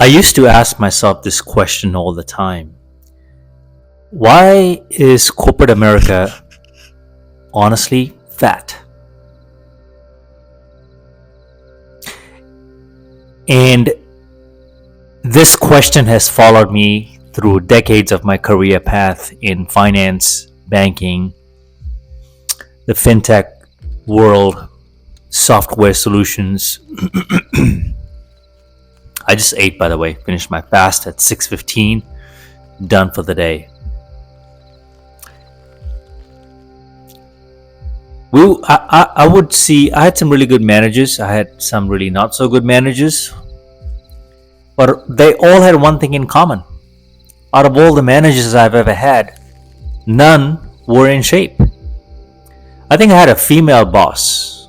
I used to ask myself this question all the time. Why is corporate America honestly fat? And this question has followed me through decades of my career path in finance, banking, the fintech world, software solutions. I just ate, by the way, finished my fast at 6:15, done for the day. I would see, I had some really good managers, I had some really not so good managers, but they all had one thing in common. Out of all the managers I've ever had, none were in shape. I think I had a female boss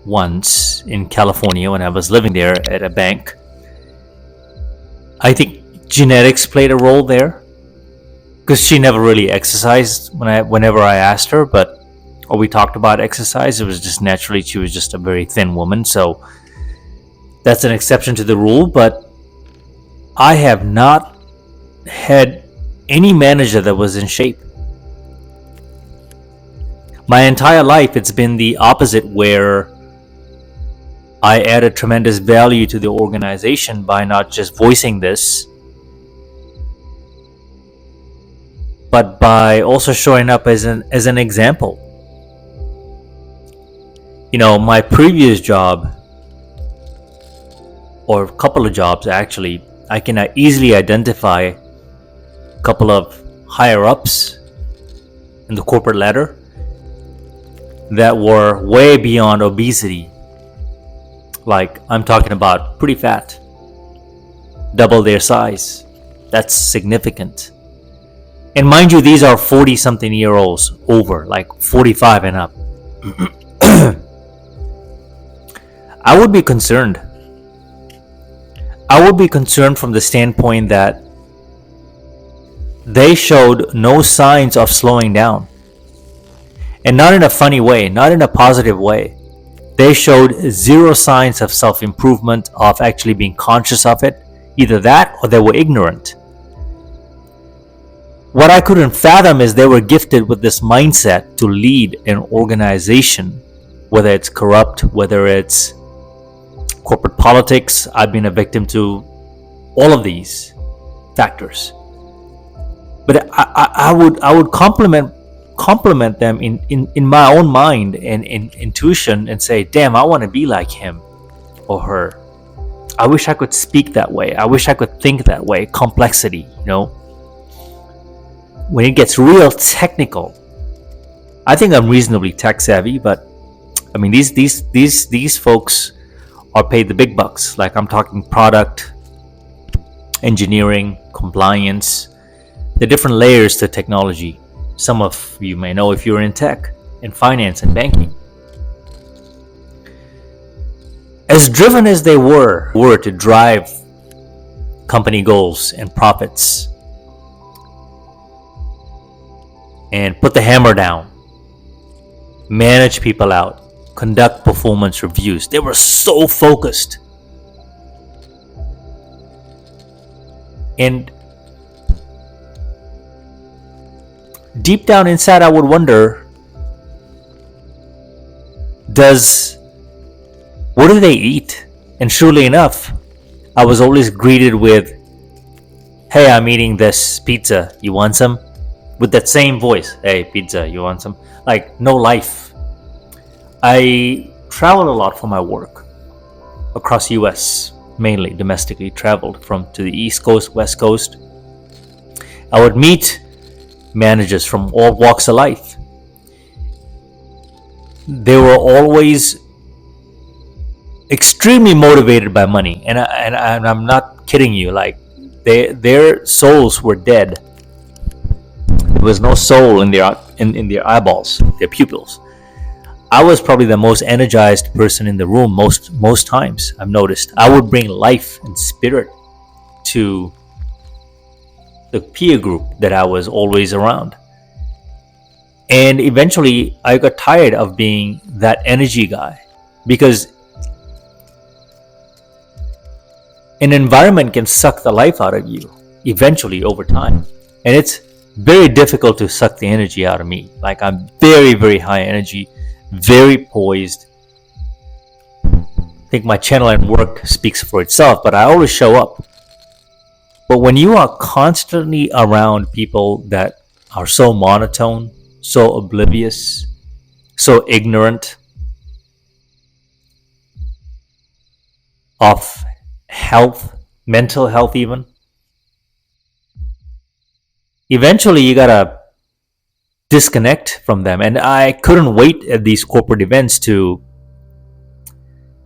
once in California when I was living there at a bank. I think genetics played a role there because she never really exercised whenever I asked her, or we talked about exercise. It was just naturally, she was just a very thin woman, so that's an exception to the rule. But I have not had any manager that was in shape. My entire life, it's been the opposite, where I added tremendous value to the organization by not just voicing this, but by also showing up as an example. My previous job, or a couple of jobs actually, I can easily identify a couple of higher ups in the corporate ladder that were way beyond obesity. Like, I'm talking about pretty fat, double their size. That's significant. And mind you, these are 40-something-year-olds over, like 45 and up. I would be concerned. I would be concerned from the standpoint that they showed no signs of slowing down. And not in a funny way, not in a positive way. They showed zero signs of self-improvement, of actually being conscious of it. Either that or they were ignorant. What I couldn't fathom is they were gifted with this mindset to lead an organization, whether it's corrupt, whether it's corporate politics. I've been a victim to all of these factors. But I would compliment them in my own mind and in intuition, and say, damn, I want to be like him or her. I wish I could speak that way. I wish I could think that way. Complexity, when it gets real technical. I think I'm reasonably tech savvy, but I mean, these folks are paid the big bucks. Like, I'm talking product, engineering, compliance, the different layers to technology. Some of you may know if you're in tech, in finance and banking. As driven as they were to drive company goals and profits and put the hammer down, manage people out, conduct performance reviews. They were so focused. And deep down inside, I would wonder, what do they eat? And surely enough, I was always greeted with, hey, I'm eating this pizza, you want some? With that same voice, hey, pizza, you want some? Like, no life. I travel a lot for my work across US, mainly domestically, traveled to the East Coast, West Coast. I would meet managers from all walks of life. They were always extremely motivated by money, and I'm not kidding you. Like, their souls were dead. There was no soul in their eyeballs, their pupils. I was probably the most energized person in the room most times. I've noticed I would bring life and spirit to the peer group that I was always around. And eventually I got tired of being that energy guy, because an environment can suck the life out of you eventually over time. And it's very difficult to suck the energy out of me. Like, I'm very, very high energy, very poised. I think my channel and work speaks for itself, but I always show up. But when you are constantly around people that are so monotone, so oblivious, so ignorant of health, mental health even, eventually you gotta disconnect from them. And I couldn't wait at these corporate events to,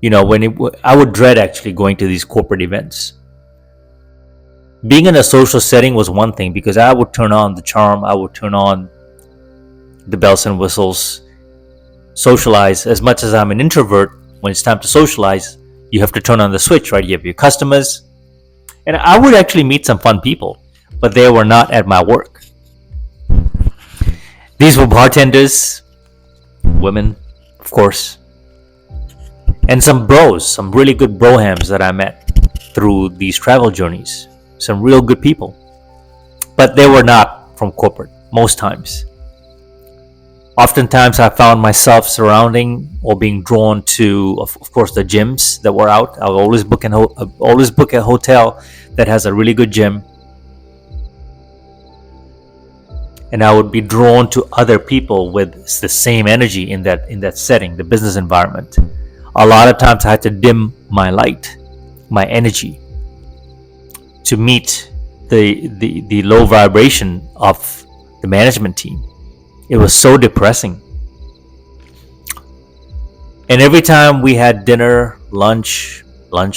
I would dread actually going to these corporate events. Being in a social setting was one thing, because I would turn on the charm, I would turn on the bells and whistles, socialize. As much as I'm an introvert, when it's time to socialize, you have to turn on the switch, right? You have your customers. And I would actually meet some fun people, but they were not at my work. These were bartenders, women, of course, and some bros, some really good brohams that I met through these travel journeys. Some real good people. But they were not from corporate, most times. Oftentimes I found myself surrounding or being drawn to, of course, the gyms that were out. I would always book a hotel that has a really good gym. And I would be drawn to other people with the same energy in that setting, the business environment. A lot of times I had to dim my light, my energy, to meet the low vibration of the management team. It was so depressing. And every time we had dinner, lunch,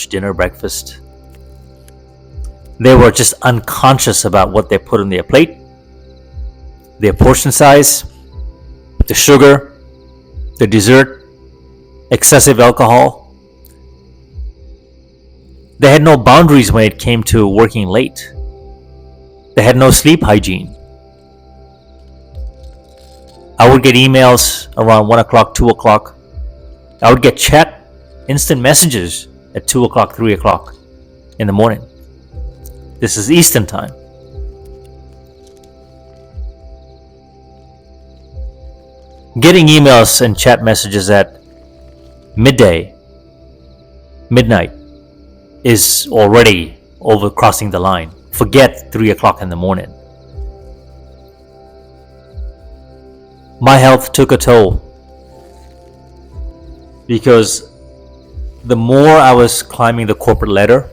dinner, breakfast, they were just unconscious about what they put on their plate, their portion size, the sugar, the dessert, excessive alcohol. They had no boundaries when it came to working late. They had no sleep hygiene. I would get emails around 1 o'clock, 2 o'clock. I would get chat, instant messages at 2 o'clock, 3 o'clock in the morning. This is Eastern time. Getting emails and chat messages at midnight is already over crossing the line. Forget 3 o'clock in the morning. My health took a toll because the more I was climbing the corporate ladder,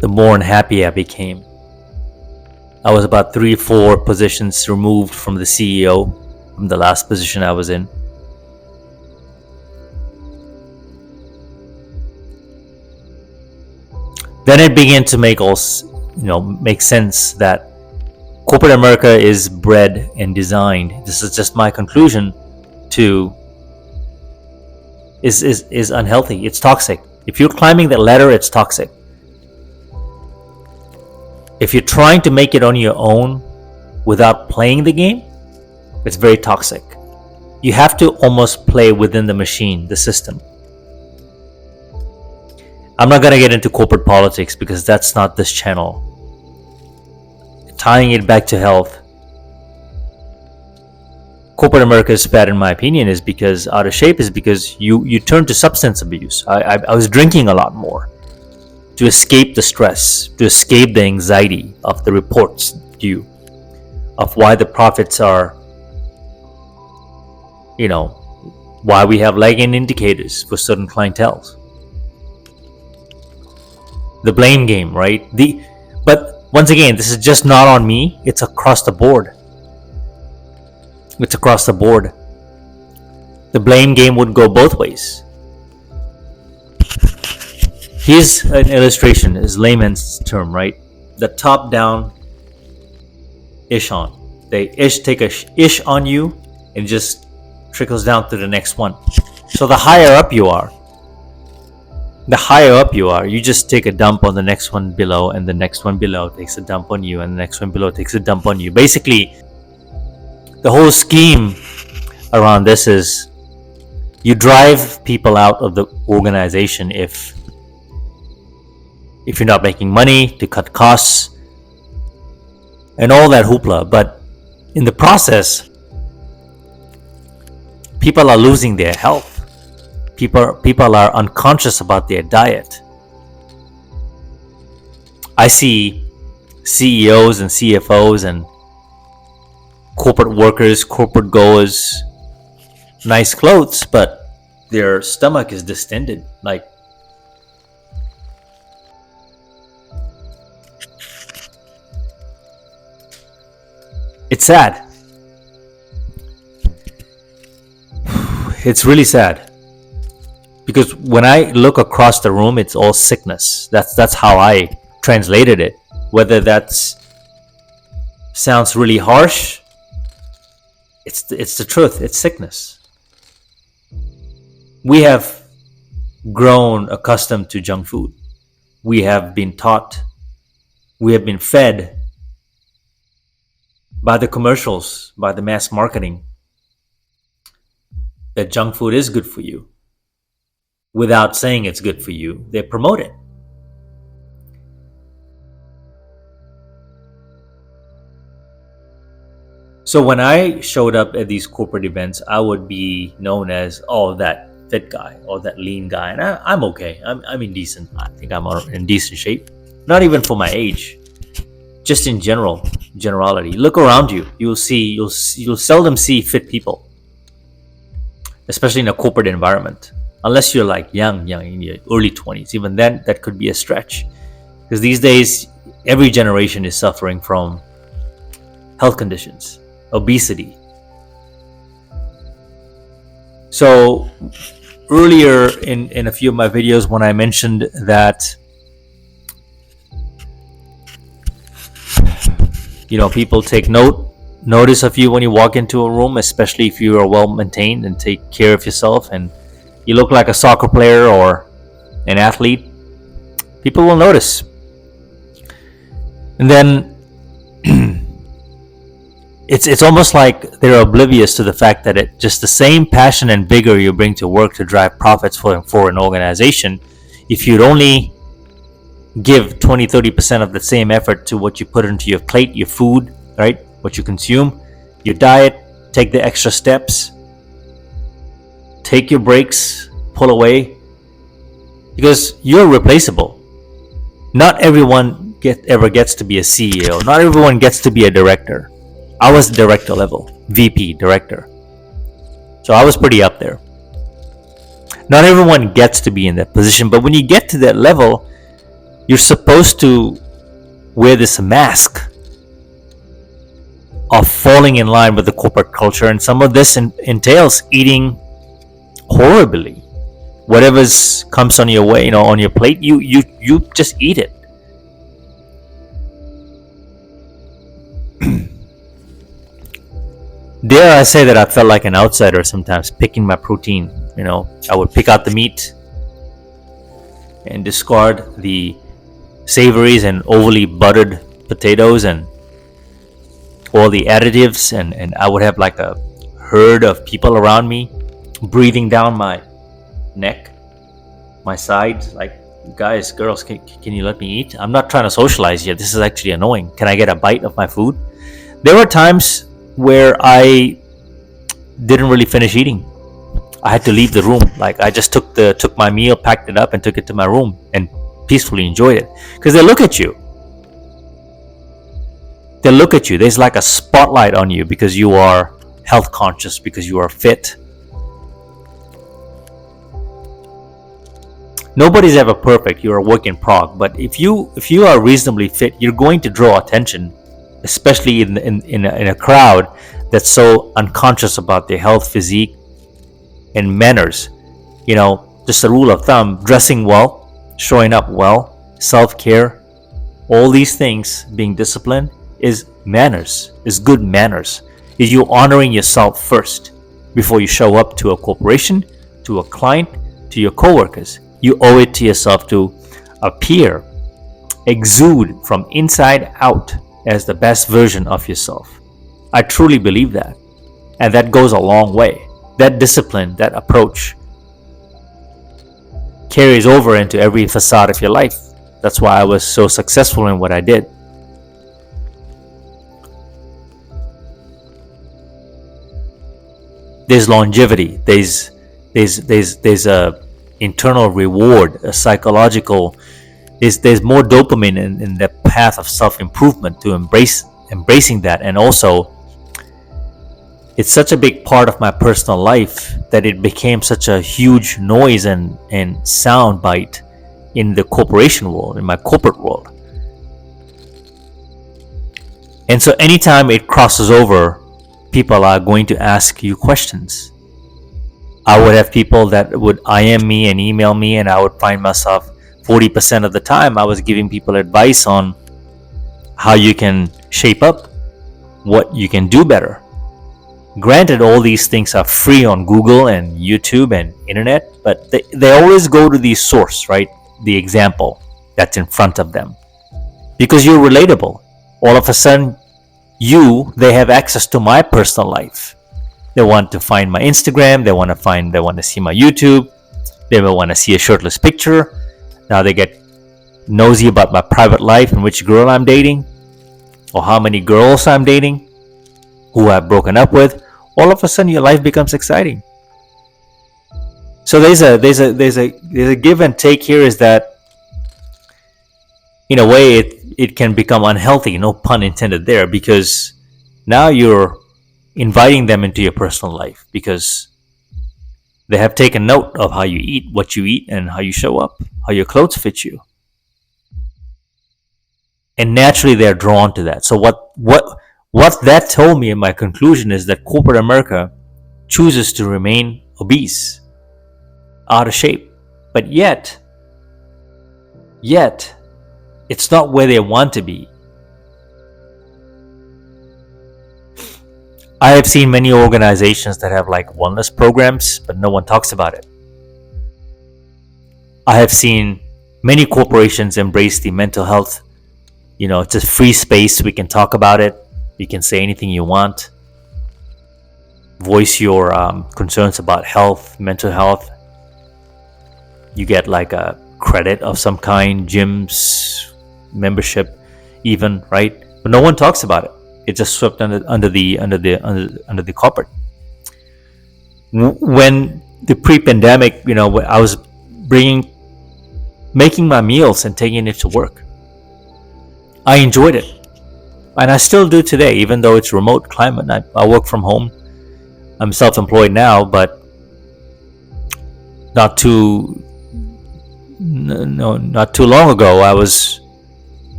the more unhappy I became. I was about 3-4 positions removed from the CEO, from the last position I was in. Then it began to make sense that corporate America is bred and designed. This is just my conclusion to is unhealthy. It's toxic. If you're climbing that ladder, it's toxic. If you're trying to make it on your own without playing the game, it's very toxic. You have to almost play within the machine, the system. I'm not going to get into corporate politics because that's not this channel. Tying it back to health, corporate America is bad in my opinion is because out of shape is because you turn to substance abuse. I was drinking a lot more to escape the stress, to escape the anxiety of the reports due of why the profits are, why we have lagging indicators for certain clienteles. The blame game, right? But once again, this is just not on me. It's across the board. It's across the board. The blame game would go both ways. Here's an illustration, is layman's term, right? The top-down ish on. They take a ish on you and just trickles down to the next one. So the higher up you are, you just take a dump on the next one below, and the next one below takes a dump on you, and the next one below takes a dump on you. Basically, the whole scheme around this is You drive people out of the organization if you're not making money, to cut costs and all that hoopla. But in the process, people are losing their health. People are unconscious about their diet. I see CEOs and CFOs and corporate workers, corporate goers, nice clothes, but their stomach is distended. Like, it's sad. It's really sad. Because when I look across the room, it's all sickness. That's how I translated it. Whether that's sounds really harsh, it's the truth. It's sickness. We have grown accustomed to junk food. We have been taught, we have been fed by the commercials, by the mass marketing, that junk food is good for you. Without saying it's good for you, they promote it. So when I showed up at these corporate events, I would be known as, oh, that fit guy or that lean guy, and I'm okay. I'm in decent. I think I'm in decent shape. Not even for my age, just in generality. Look around you. You'll seldom see fit people, especially in a corporate environment. Unless you're like young in your early 20s. Even then, that could be a stretch. Because these days, every generation is suffering from health conditions, obesity. So earlier in a few of my videos, when I mentioned that, people take notice of you when you walk into a room, especially if you are well maintained and take care of yourself and you look like a soccer player or an athlete, people will notice. And then it's almost like they're oblivious to the fact that it just the same passion and vigor you bring to work to drive profits for an organization, if you'd only give 20-30% of the same effort to what you put into your plate, your food, right, what you consume, your diet, take the extra steps, take your breaks, pull away, because you're replaceable. Not everyone ever gets to be a CEO. Not everyone gets to be a director. I was director level, VP, director. So I was pretty up there. Not everyone gets to be in that position, but when you get to that level, you're supposed to wear this mask of falling in line with the corporate culture, and some of this entails eating horribly. Whatever comes on your way, on your plate, you just eat it. Dare I say that I felt like an outsider sometimes picking my protein. I would pick out the meat and discard the savories and overly buttered potatoes and all the additives, and I would have like a herd of people around me breathing down my neck, my sides, like, guys, girls, can you let me eat? I'm not trying to socialize here. This is actually annoying. Can I get a bite of my food? There were times where I didn't really finish eating. I had to leave the room. Like, I just took my meal, packed it up, and took it to my room and peacefully enjoyed it. Because they look at you. There's like a spotlight on you because you are health conscious, because you are fit. Nobody's ever perfect. You're a work in prog. But if you are reasonably fit, you're going to draw attention, especially in a crowd that's so unconscious about their health, physique, and manners. Just a rule of thumb: dressing well, showing up well, self-care, all these things, being disciplined, is manners, is good manners. Is you honoring yourself first before you show up to a corporation, to a client, to your coworkers. You owe it to yourself to appear, exude from inside out as the best version of yourself. I truly believe that. And that goes a long way. That discipline, that approach carries over into every facade of your life. That's why I was so successful in what I did. There's longevity. There's a internal reward, a psychological. There's more dopamine in the path of self-improvement to embracing that. And also, it's such a big part of my personal life that it became such a huge noise and sound bite in the corporation world, in my corporate world. And so anytime it crosses over, people are going to ask you questions. I would have people that would IM me and email me, and I would find myself 40% of the time I was giving people advice on how you can shape up, what you can do better. Granted, all these things are free on Google and YouTube and internet, but they always go to the source, right? The example that's in front of them. Because you're relatable. All of a sudden, they have access to my personal life. They want to find my Instagram, they want to see my YouTube, they will want to see a shirtless picture. Now they get nosy about my private life and which girl I'm dating, or how many girls I'm dating, who I've broken up with. All of a sudden your life becomes exciting. So there's a give and take here, is that in a way it can become unhealthy, no pun intended there, because now you're inviting them into your personal life because they have taken note of how you eat, what you eat, and how you show up, how your clothes fit you. And naturally they're drawn to that. So what that told me in my conclusion is that corporate America chooses to remain obese, out of shape. But yet, it's not where they want to be. I have seen many organizations that have like wellness programs, but no one talks about it. I have seen many corporations embrace the mental health. It's a free space. We can talk about it. You can say anything you want. Voice your concerns about health, mental health. You get like a credit of some kind, gyms, membership, even, right? But no one talks about it. It's just swept under the carpet. When the pre-pandemic, I was making my meals and taking it to work. I enjoyed it. And I still do today, even though it's remote climate. I work from home. I'm self-employed now, but not too long ago,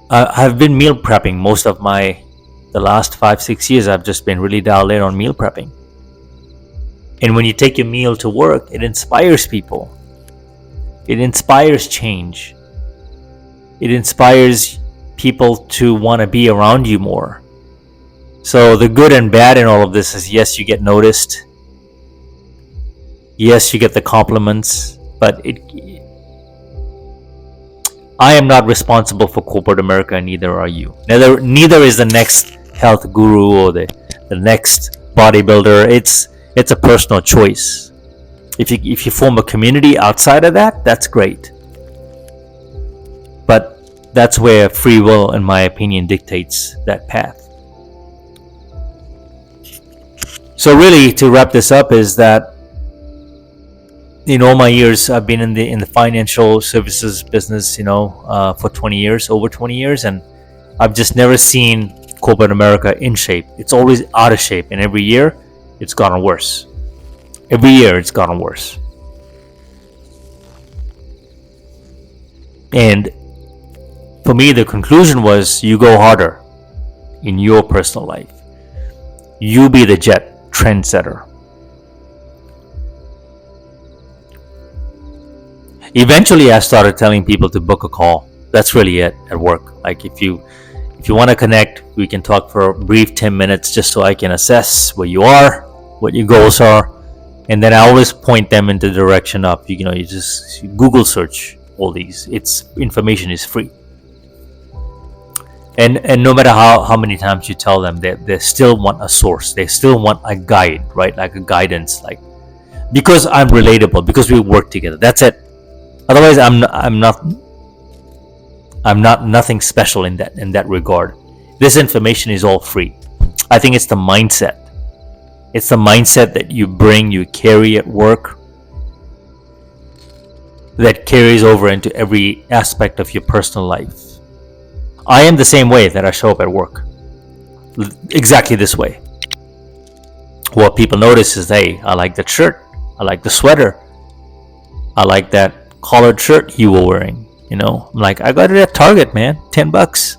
I've been meal prepping most of the last 5-6 years. I've just been really dialed in on meal prepping. And when you take your meal to work, it inspires people. It inspires change. It inspires people to want to be around you more. So the good and bad in all of this is, yes, you get noticed. Yes, you get the compliments, but I am not responsible for corporate America, and neither are you. Neither is the next health guru or the next bodybuilder. It's a personal choice. If you form a community outside of that, that's great. But that's where free will, in my opinion, dictates that path. So really, to wrap this up, is that in all my years, I've been in the financial services business, for 20 years, over 20 years, and I've just never seen corporate America in shape. It's always out of shape, and every year, it's gotten worse. Every year, it's gotten worse. And for me, the conclusion was, you go harder in your personal life. You be the jet trendsetter. Eventually, I started telling people to book a call. That's really it at work. Like if you want to connect, we can talk for a brief 10 minutes just so I can assess where you are, what your goals are. And then I always point them in the direction of, you just Google search all these. Information is free. And no matter how many times you tell them, they still want a source. They still want a guide, right? Like a guidance, like, because I'm relatable, because we work together. That's it. Otherwise, I'm not nothing special in that regard. This information is all free. I think it's the mindset. It's the mindset that you bring, you carry at work, that carries over into every aspect of your personal life. I am the same way that I show up at work. Exactly this way. What people notice is, hey, I like that shirt. I like the sweater. I like that collared shirt you were wearing. I'm like, I got it at Target, man. $10.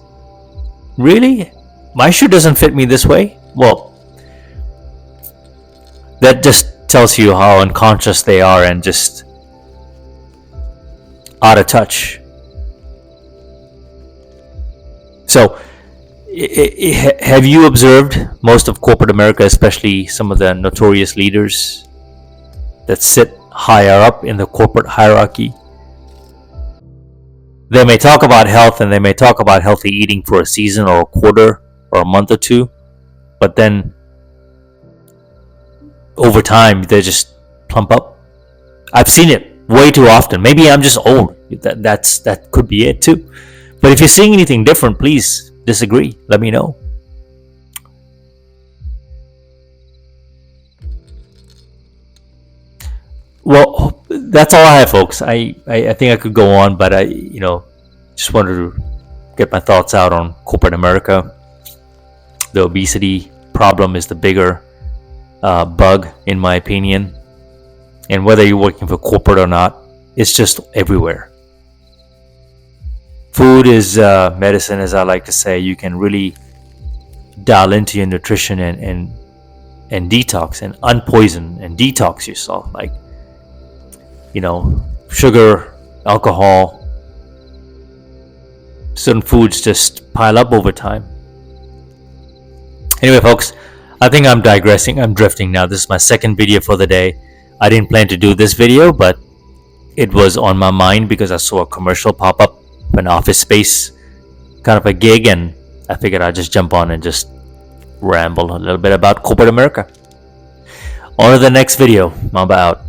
Really? My shoe doesn't fit me this way? Well, that just tells you how unconscious they are and just out of touch. So, have you observed most of corporate America, especially some of the notorious leaders that sit higher up in the corporate hierarchy? They may talk about health and they may talk about healthy eating for a season or a quarter or a month or two, but then over time they just plump up. I've seen it way too often. Maybe I'm just old. That could be it too. But if you're seeing anything different, please disagree. Let me know. Well, that's all I have, folks. I think I could go on, but I just wanted to get my thoughts out on corporate America. The obesity problem is the bigger bug, in my opinion. And whether you're working for corporate or not, it's just everywhere. Food is medicine, as I like to say. You can really dial into your nutrition and detox and unpoison and detox yourself. Like, sugar, alcohol, certain foods just pile up over time. Anyway, folks, I think I'm digressing. I'm drifting now. This is my second video for the day. I didn't plan to do this video, but it was on my mind because I saw a commercial pop up, an office space kind of a gig, and I figured I'd just jump on and just ramble a little bit about corporate America. On to the next video. Mamba out.